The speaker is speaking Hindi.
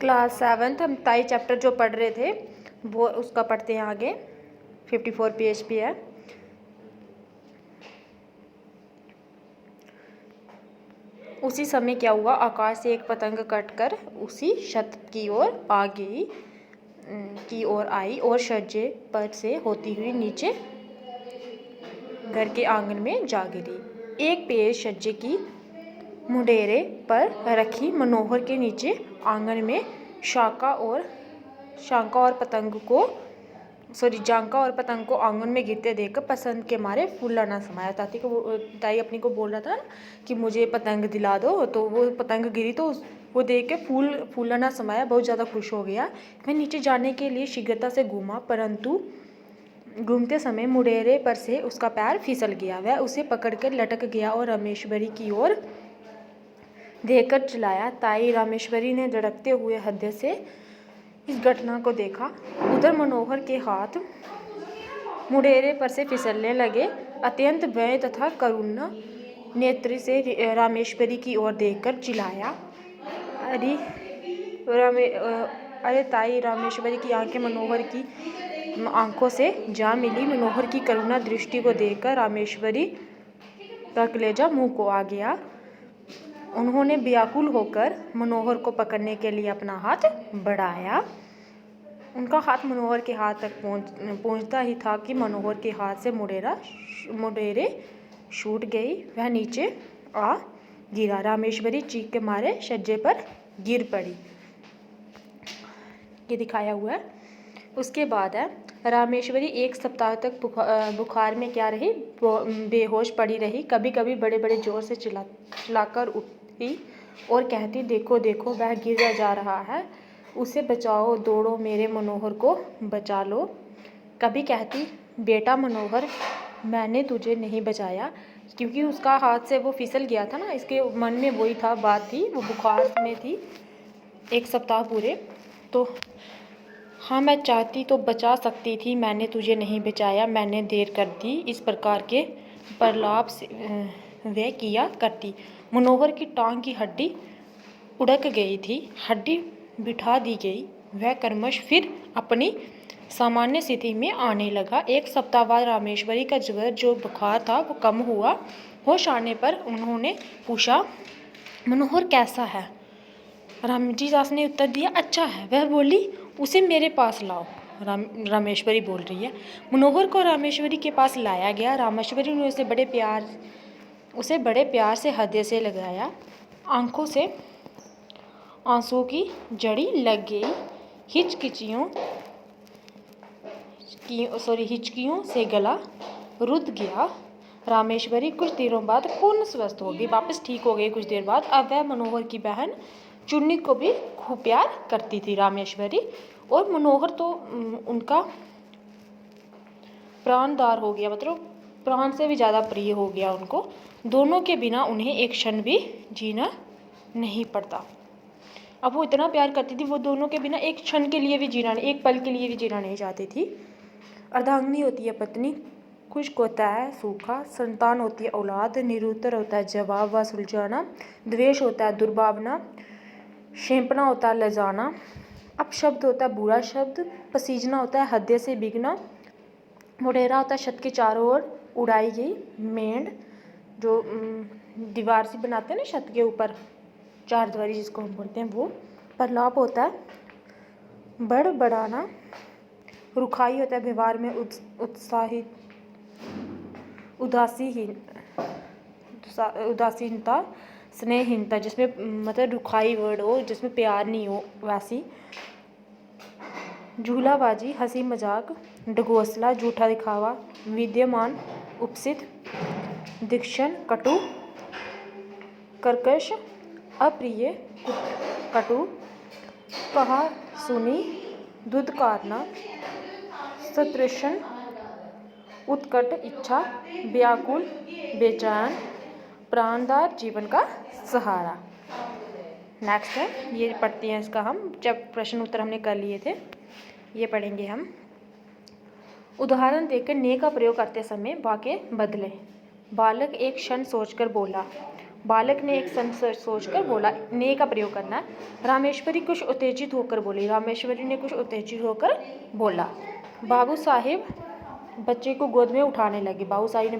क्लास 7 हम ताई चैप्टर जो पढ़ रहे थे वो उसका पढ़ते हैं आगे। 54 पेज पे है। उसी समय क्या हुआ, आकाश से एक पतंग कटकर उसी छत की ओर आई और छज्जे पर से होती हुई नीचे घर के आंगन में जा गिरी। एक पेड़ छज्जे की मुंडेरे पर रखी मनोहर के नीचे आंगन में जांका और पतंग को आंगन में गिरते देखकर पसंद के मारे फूला ना समाया। ताई अपनी को बोल रहा था कि मुझे पतंग दिला दो, तो वो पतंग गिरी तो वो देख के फूला ना समाया, बहुत ज़्यादा खुश हो गया। वह नीचे जाने के लिए शीघ्रता से घूमा, परंतु घूमते समय मुंडेरे पर से उसका पैर फिसल गया। वह उसे पकड़कर लटक गया और रामेश्वरी की ओर देखकर चिल्लाया। ताई रामेश्वरी ने धड़कते हुए हृदय से इस घटना को देखा। उधर मनोहर के हाथ मुंडेरे पर से फिसलने लगे। अत्यंत भय तथा करुण नेत्र से रामेश्वरी की ओर देखकर चिल्लाया, अरे ताई! रामेश्वरी की आंखें मनोहर की आंखों से जा मिली। मनोहर की करुणा दृष्टि को देखकर रामेश्वरी का कलेजा मुंह को आ गया। उन्होंने व्याकुल होकर मनोहर को पकड़ने के लिए अपना हाथ बढ़ाया। उनका हाथ मनोहर के हाथ तक पहुंचता ही था कि मनोहर के हाथ से मुंडेरे छूट गई। वह नीचे आ गिरा। रामेश्वरी चीख के मारे छज्जे पर गिर पड़ी। ये दिखाया हुआ है। उसके बाद है, रामेश्वरी एक सप्ताह तक बुखार में क्या रही, बेहोश पड़ी रही। कभी कभी बड़े बड़े जोर से चिल्लाकर उठती और कहती, देखो देखो वह गिर जा रहा है, उसे बचाओ, दौड़ो, मेरे मनोहर को बचा लो। कभी कहती, बेटा मनोहर, मैंने तुझे नहीं बचाया, क्योंकि उसका हाथ से वो फिसल गया था ना, इसके मन में वही था, बात थी, वो बुखार में थी 1 सप्ताह पूरे। तो हाँ, मैं चाहती तो बचा सकती थी, मैंने तुझे नहीं बचाया, मैंने देर कर दी। इस प्रकार के प्रलाप से वे किया करती। मनोहर की टांग की हड्डी उड़क गई थी, हड्डी बिठा दी गई। वह क्रमश फिर अपनी सामान्य स्थिति में आने लगा। 1 सप्ताह बाद रामेश्वरी का ज्वर, जो बुखार था, वो कम हुआ। होश आने पर उन्होंने पूछा, मनोहर कैसा है? रामजी दास ने उत्तर दिया, अच्छा है। वह बोली, उसे मेरे पास लाओ। रामेश्वरी बोल रही है। मनोहर को रामेश्वरी के पास लाया गया। रामेश्वरी ने उसे बड़े प्यार से हृदय से लगाया। आंखों से आंसू की जड़ी लग गई। हिचकियों से गला रुध गया। रामेश्वरी कुछ दिनों बाद पूर्ण स्वस्थ हो गई, वापस ठीक हो गई कुछ देर बाद। अब वह मनोहर की बहन चुन्नी को भी खूब प्यार करती थी रामेश्वरी, और मनोहर तो उनका प्राणदार हो गया, मतलब प्राण से भी ज़्यादा प्रिय हो गया उनको। दोनों के बिना उन्हें एक क्षण भी जीना नहीं पड़ता। अब वो इतना प्यार करती थी, वो दोनों के बिना एक क्षण के लिए भी जीना नहीं, एक पल के लिए भी जीना नहीं चाहती थी। अर्धांगिनी होती है पत्नी, खुश्क होता है सूखा, संतान होती है औलाद, निरुत्तर होता है जवाब व सुलझाना, द्वेष होता है दुर्भावना, शेंपना होता है लजाना, अपशब्द होता है बुरा शब्द, पसीजना होता है हृदय से बिगना, मुंडेरा होता है छत के चारों ओर उड़ाई गई मेंढ, जो दीवार से बनाते हैं ना छत के ऊपर, चारदीवारी जिसको हम बोलते हैं वो। प्रलाप होता है बड़बड़ाना, रुखाई होता है व्यवहार में उदासीनता, स्नेहहीनता, जिसमें मतलब रुखाई वर्ड हो, जिसमें प्यार नहीं हो वैसी। झूलाबाजी, हंसी मजाक, ढगोसला, झूठा दिखावा, विद्यमान, उपस्थित, दीक्षण, कटु, कर्कश, अप्रिय, कटु, कहा सुनी, दुत्कारना, सतृष्ण, उत्कट, इच्छा, व्याकुल, बेचैन, प्राणदार, जीवन का सहारा। नेक्स्ट है, ये पढ़ते हैं इसका हम, जब प्रश्न उत्तर हमने कर लिए थे, ये पढ़ेंगे हम। उदाहरण देकर ने का प्रयोग करते समय वाक्य बदलें। बालक एक क्षण सोचकर बोला, बालक ने एक संशय सोचकर बोला, ने का प्रयोग करना है। रामेश्वरी कुछ उत्तेजित होकर बोली। रामेश्वरी ने कुछ उत्तेजित होकर बोला। बाबू साहेब बच्चे को गोद में उठाने लगे। बाबू साहिब ने